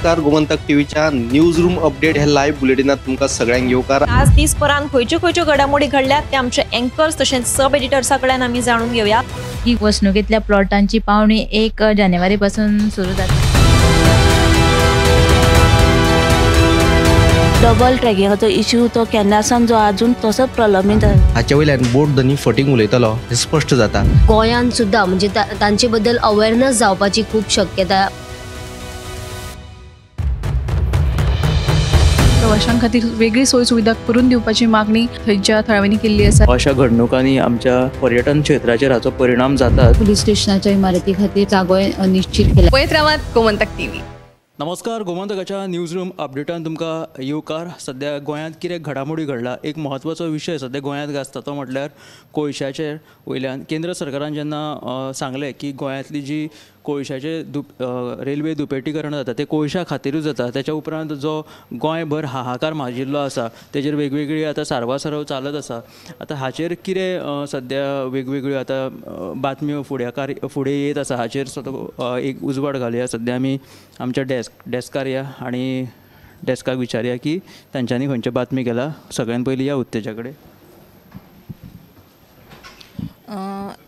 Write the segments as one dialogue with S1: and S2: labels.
S1: नमस्कार. गोमंतक टीव्हीच्या news room update ह्या लाईव्ह बुलेटिनात तुमका सगळ्यांक येवकार.
S2: आज दीसभरान खंयच्यो घडामोडी घडल्यात ते आमचे अँकर्स तशेंच सब एडिटर्सा कडल्यान आमी जाणून घेवया.
S3: ही वसणुकेतल्या प्लॉटांची पावणी 1 जानेवारीपासून सुरू जाता.
S4: डबल ट्रॅकिंगाचो इश्यू तो केन्नासान जो अजून तसोच प्रलंबीत आसा.
S1: हाचे वयल्यान बोट धनी फटींग उलयतलो हे स्पश्ट जाता.
S5: गोंयांत सुद्धा म्हणजे तांचे बद्दल अवेअरनेस जावपाची खूब शक्यता.
S6: प्रवाशां खातीर वेगळी सोय सुविधा करून दिवपाची मागणी थंयच्या थळाव्यांनी केल्ली आसा.
S7: अशा घडणुकांनी आमच्या पर्यटन क्षेत्राचेर हाचो परिणाम जाता.
S3: पोलीस स्टेशनाच्या इमारती खातीर जागोय निश्चित केला.
S2: पळयत रावात गोमंतक टीव्ही.
S7: नमस्कार. गोमंतकाच्या न्यूज रूम अपडेटान तुमकां येवकार. सध्या गोंयांत कितें घडामोडी घडला एक म्हत्वाचो विशय सध्या गोंयांत गाजता तो म्हटल्यार कोळशाचे वयल्यान केंद्र सरकारान जेन्ना सांगलें की गोंयांतली जी कोळशाचे रेल्वे दुपेटीकरण जाता ते कोळशा खातीरूच जाता. त्याच्या उपरांत जो गोंयभर हाहाकार माजिल्लो आसा तेजेर वेगवेगळी आतां सारवासारव चालत आसा. आतां हाचेर कितें सध्या वेगवेगळ्यो आतां बातम्यो फुडें येत आसा हाचेर एक उजवाड घालुया. सध्या आमी आमच्या डेस्कार या आनी डेस्काक विचारया की तांच्यांनी खंयच्यो बातमी केला. सगळ्यान पयलीं या उत्तेजा कडेन.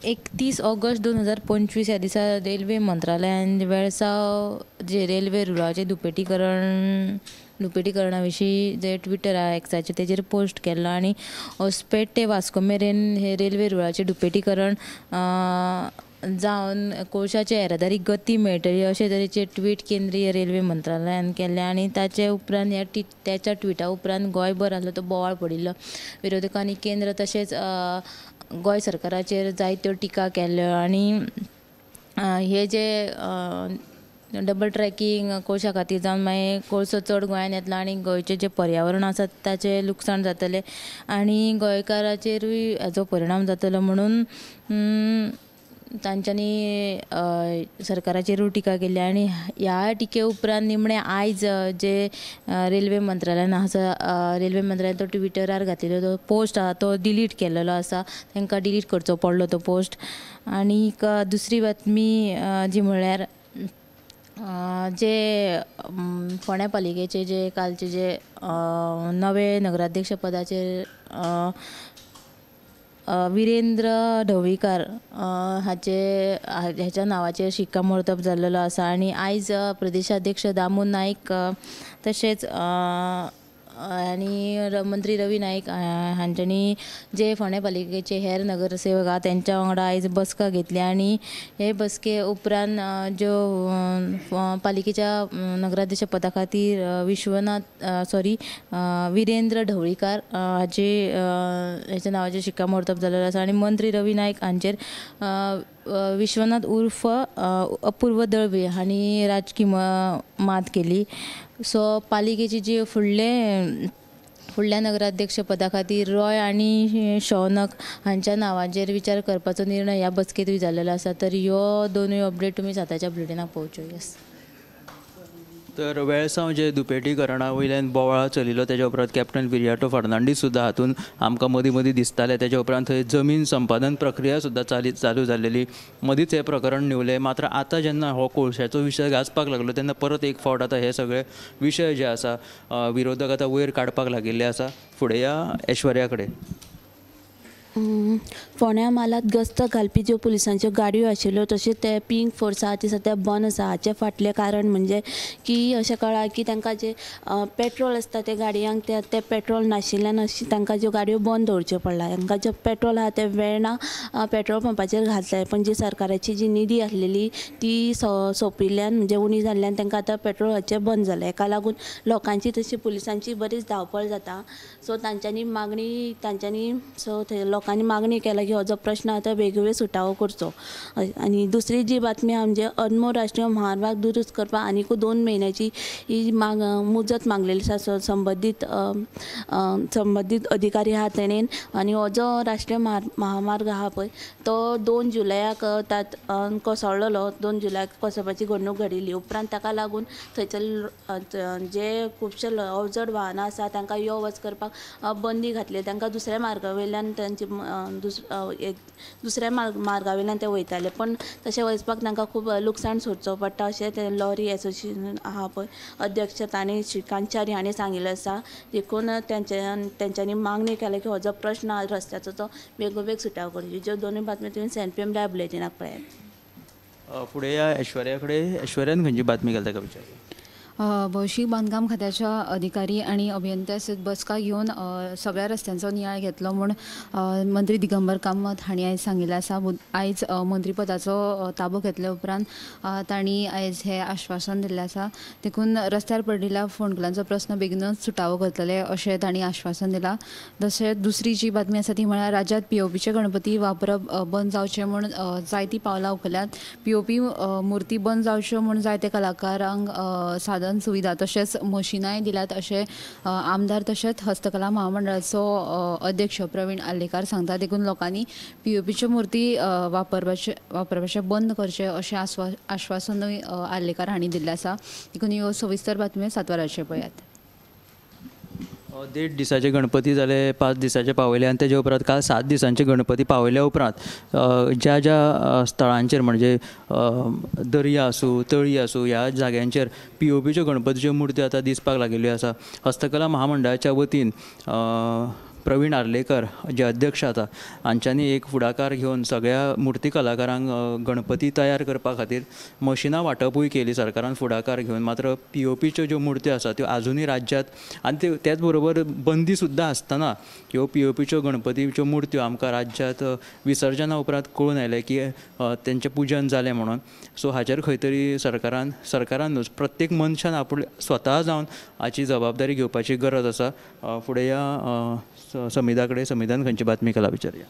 S3: 31 ऑगस्ट 2025 ह्या दिसा रेल्वे मंत्रालयान वेळसाव जे रेल्वे रुळाचे दुपेटीकरणा विशीं जे ट्विटर एक्साचेर तेजेर पोस्ट केल्लो आनी होस्पेट ते वास्को मेरेन हे रेल्वे रुळाचे दुपेटीकरण जावन कोळशाचे येरादारीक गती मेळटली अशे तरेचे ट्वीट केंद्रीय रेल्वे मंत्रालयान केल्ले आनी ताचे उपरांत त्याच्या ट्विटा उपरांत गोंयभर आसलो तो बोवाळ पडिल्लो. विरोधकांनी केंद्र तशेंच गोंय सरकाराचेर जायत्यो टिका केल्ल्यो आनी हे जे डबल ट्रॅकिंग कोळशा खातीर जावन मागीर कोळसो चड गोंयांत येतलो आनी गोंयचें जें पर्यावरण आसा ताचें लुकसाण जातलें आनी गोंयकाराचेरूय हाचो परिणाम जातलो म्हणून तांच्यांनी सरकाराचेरूय टिका केल्ली आनी ह्या टिके उपरांत निमणे आयज जे रेल्वे मंत्रालयान आसा रेल्वे मंत्रालयान तो ट्विटरार घातिल्लो तो पोस्ट आसा तो डिलीट केल्लो आसा. तांकां डिलीट करचो पडलो तो पोस्ट. आनी दुसरी बातमी जी म्हळ्यार जे फोंड्या पालिकेचे जे कालचे जे नवे नगराध्यक्ष पदाचेर विरेंद्र ढवळीकार हाच्या नांवाचेर शिक्कामोर्तब जाल्लो आसा आनी आयज प्रदेशाध्यक्ष दामू नायक तशेंच आनी मंत्री रवी नायक हांच्यांनी जे फोंड्या पालिकेचे हेर नगरसेवक आहा तेंच्या वांगडा आयज बसका घेतली आनी हे बसके उपरांत ज्यो पालिकेच्या नगराध्यक्ष पदा खातीर विरेंद्र ढवळीकार हाच्या नांवाचेर शिक्कामोर्तब जाल्लो आसा आनी मंत्री रवी नायक हांचेर विश्वनाथ उर्फ अपूर्व दळवी हांणी राजकी मात केली. सो पालिकेची जी फुडल्या नगराध्यक्ष पदा खातीर रॉय आनी शौनक हांच्या नांवाचेर विचार करपाचो निर्णय ह्या बसकेंतूय जाल्लो आसा. तर ह्यो दोनूय अपडेट तुमी साताच्या बुलेटिनाक पळोवच्यो. येस.
S7: तर वेळसाव जे दुपेटीकरणा वयल्यान बोवाळ चलिल्लो तेच्या उपरांत कॅप्टन विरियाटो फर्नांडीस सुद्दां हातून आमकां मदीं दिसताले. तेच्या उपरांत थंय जमीन संपादन प्रक्रिया सुद्दां चालू जाल्लेली. मदींच हें प्रकरण निवलें. मात्र आतां जेन्ना हो कोळशाचो विशय गाजपाक लागलो तेन्ना परत एक फावट आतां हे सगळे विशय जे आसा विरोधक आतां वयर काडपाक लागिल्ले आसा. फुडें या ऐश्वर्या कडेन.
S4: फोंड्या म्हालात गस्त घालपी ज्यो पुलिसांच्यो गाडयो आशिल्ल्यो तशेंच ते पिंक फोर्सा ती सद्या बंद आसा. हाचें फाटलें कारण म्हणजे की अशें कळ्ळां की तांकां जे पेट्रोल आसता ते गाडयांक ते पेट्रोल नाशिल्ल्यान अशी तांकां ज्यो गाडयो बंद दवरच्यो पडला. तांकां जो पेट्रोल आहा ते वेळना पेट्रोल पंपाचेर घालताय पण जी सरकाराची जी निधी आसलेली ती सोंपिल्ल्यान म्हणजे उणी जाल्ल्यान तांकां आतां पेट्रोलाचें बंद जालें. हेका लागून लोकांची तशी पुलिसांची बरीच धांवपळ जाता. सो तांच्यांनी लोकांनी मागणी केला की हो जो प्रश्न आता वेगवेगळ्यो सुटावो करचो. आनी दुसरी जी बातमी आहा म्हणजे अदमो राष्ट्रीय महामार्ग दुरुस्त करपाक आनीक 2 म्हयन्याची ही मुजत मागलेली आसा संबंदीत अधिकारी आहा तेणेन. आनी हो जो राष्ट्रीय महामार्ग आहा पळय तो 2 जुलयाक कोसळ्ळलो. 2 जुलयाक कोसळपाची घडणूक घडिल्ली. उपरांत ताका लागून थंयसर जे खुबशे अवजड वाहनां आसा तांकां यो वच करपाक बंदी घातली. तांकां दुसऱ्या मार्गा वयल्यान तांची दुसऱ्या मार्गा वयल्यान ते वयताले, पण तशें वचपाक तांकां खूब लुकसाण सोडचो पडटा अशें ते लॉरी एसोसिएशन आहा पळय अध्यक्ष तांणी श्रीकांत च्यारी हांणी सांगिल्लें आसा. देखून तेंच्यांनी मागणी केल्या की हो जो प्रश्न रस्त्याचो तो बेगोबेग सुटाव करची. ज्यो दोनूय बातम्यो तुवें CNPM लायव्ह बुलेटिनाक पळयात.
S7: फुडें या ऐश्वर्यान खंयची बातमी घालता ताका विचार.
S6: भौशीक बांदकाम खात्याच्या अधिकारी आणि अभियंत्या सयत बसका घेवन सगळ्या रस्त्यांचो नियाळ घेतलो म्हूण मंत्री दिगंबर कामत हांणी आयज सांगिल्लें आसा. आयज मंत्रीपदाचो ताबो घेतल्या उपरांत तांणी आयज हें आश्वासन दिल्लें आसा. देखून रस्त्यार पडिल्ल्या फोंडकुलांचो प्रस्न बेगीनच सुटावो करतले अशें तांणी आश्वासन दिलां. तशेंच दुसरी जी बातमी आसा ती म्हळ्यार राज्यांत POPचे गणपती वापरप बंद जावचें म्हूण जायतीं पावलां उखल्ल्यात. POP मुर्ती बंद जावच्यो म्हूण जायते कलाकारांक साधन सुविधा तशेंच मशिनाय दिल्यात अशें आमदार तशेंच हस्तकला महामंडळाचो अध्यक्ष प्रवीण आल्लेकार सांगता. देखून लोकांनी POPच्यो मुर्ती वापरपाचें बंद करचें अशें आश्वासनूय आल्लेकार हांणी दिल्लें आसा. देखून ह्यो सविस्तर बातम्यो 7 वरांचेर पळयात.
S7: 1.5 दिसाचे गणपती जाले, 5 दिसाचे पावयले आनी तेजे उपरांत काल 7 दिसांचे गणपती पावयल्या उपरांत ज्या ज्या स्थळांचेर म्हणजे दर्या आसूं तळी आसूं ह्या जाग्यांचेर POPच्यो गणपतीच्यो मुर्त्यो आतां दिसपाक लागिल्ल्यो आसा. हस्तकला महामंडळाच्या वतीन प्रवीण आर्लेकर जे अध्यक्ष आसा हांच्यांनी एक फुडाकार घेवन सगळ्या मुर्ती कलाकारांक गणपती तयार करपा खातीर मशिनां वांटपूय केली सरकारान फुडाकार घेवन. मात्र POPच्यो ज्यो मुर्त्यो आसा त्यो आजुनूय राज्यांत आनी त्याच बरोबर बंदी सुद्दां आसतना ह्यो POPच्यो गणपतीच्यो मुर्त्यो आमकां राज्यांत विसर्जना उपरांत कळून आयलें की तेंचें पुजन जालें म्हणून. सो हाचेर खंय तरी सरकारानूच प्रत्येक मनशान आपले स्वता जावन हाची जबाबदारी घेवपाची गरज आसा. फुडें या समिधान खंयची बातमी केला विचारया.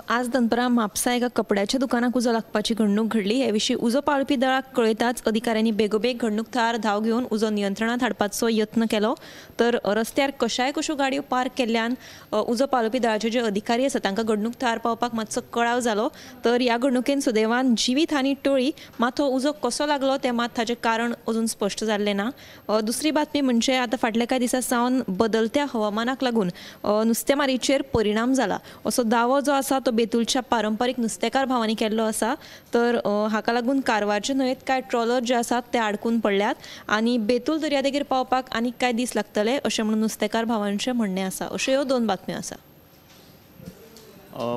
S2: आज दनपारां म्हापसा एका कपड्याच्या दुकानाक उजो लागपाची घडणूक घडली. हे विशीं उजो पाळपी दळाक कळयताच अधिकाऱ्यांनी बेगोबेग घडणूक थळार धांव घेवन उजो नियंत्रणांत हाडपाचो यत्न केलो. तर रस्त्यार कश्यो गाडयो पार्क केल्ल्यान उजो पाळपी दळाचे जे अधिकारी आसा तांकां घडणूक थळार पावपाक मातसो कळाव जालो. तर ह्या घडणुकेन सुदैवान जिवीत हानी टळ्ळी. मात हो उजो कसो लागलो तें मात ताचें कारण अजून स्पश्ट जाल्लें ना. दुसरी बातमी म्हणजे आतां फाटल्या कांय दिसां सावन बदलत्या हवामानाक लागून नुस्तेमारीचेर परिणाम जाला असो दावो जो आसा तो बेतूलच्या पारंपारीक नुस्तेकार भावांनी केल्लो आसा. तर हाका लागून कारवारचे न्हंयेत कांय ट्रॉलर जे आसात ते आडकून पडल्यात आनी बेतूल दर्यादेगेर पावपाक आनीक कांय दीस लागतले अशें म्हणून नुस्तेकार भावांचें म्हणणें आसा. अश्यो ह्यो 2 बातम्यो आसा.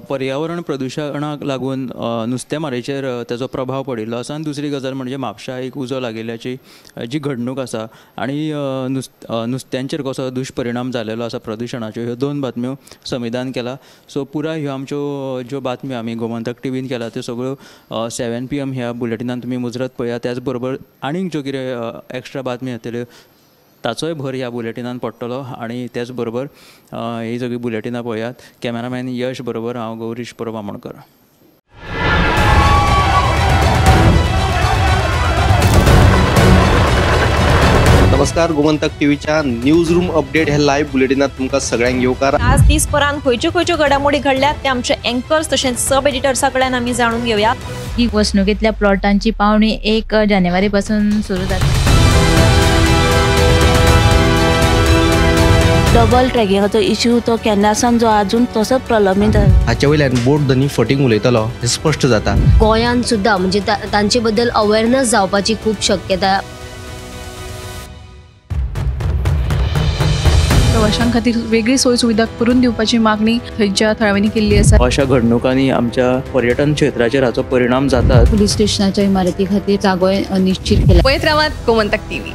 S7: पर्यावरण प्रदुशणाक लागून नुस्तेमारीचेर तेजो प्रभाव पडिल्लो आसा. आनी दुसरी गजाल म्हणजे म्हापशा एक उजो लागिल्ल्याची जी घडणूक आसा आनी नुस्त्यांचेर कसो दुश्परिणाम जालेलो आसा प्रदुशणाच्यो ह्यो 2 बातम्यो संविधान केला. सो पुराय ह्यो आमच्यो ज्यो बातम्यो आमी गोमंतक टीव्हीन केला त्यो सगळ्यो 7 PM ह्या बुलेटिनान तुमी मुजरत पळया. त्याच बरोबर आनीक ज्यो कितें एक्स्ट्रा बातमी येतल्यो ताचोय भर ह्या बुलेटिनान पडटलो. आनी त्याच बरोबर ही सगळी बुलेटिनां पळयात. कॅमेरामॅन यश बरोबर हांव गौरीश परब आमोणकर.
S1: नमस्कार, गोमंतक टीव्हीच्या न्यूज रूम अपडेट ह्या लायव्ह बुलेटिनात तुमकां सगळ्यांक येवकार.
S2: आज दिसभरान खंयच्यो घडामोडी घडल्यात ते आमचे एंकर्स तशेंच सब एडिटर्सा कडल्यान आमी जाणून घेवया.
S3: ही वसणुकेंतल्या प्लॉटांची पावणी 1 जानेवारी पासून सुरू जाता.
S4: डबल ट्रॅकिंगाचो इश्यू तो केन्नासान जो अजून तसोच प्रलंबीत आसा.
S1: हाचे वयल्यान बोट धनी फटींग उलयतलो हें स्पश्ट जाता.
S5: गोंयांत सुद्दां म्हणजे तांचे बद्दल अवेअरनेस जावपाची खूब शक्यता.
S6: प्रवाशां खातीर वेगळी सोय सुविधा करून दिवपाची मागणी थंयच्या थळाव्यांनी केल्ली आसा.
S7: अशा घडणुकांनी आमच्या पर्यटन क्षेत्राचेर हाचो परिणाम जाता.
S3: पुलीस स्टेशनाच्या इमारती खातीर जागोय निश्चित केला.
S8: पळयत रावात गोमंतक टीव्ही.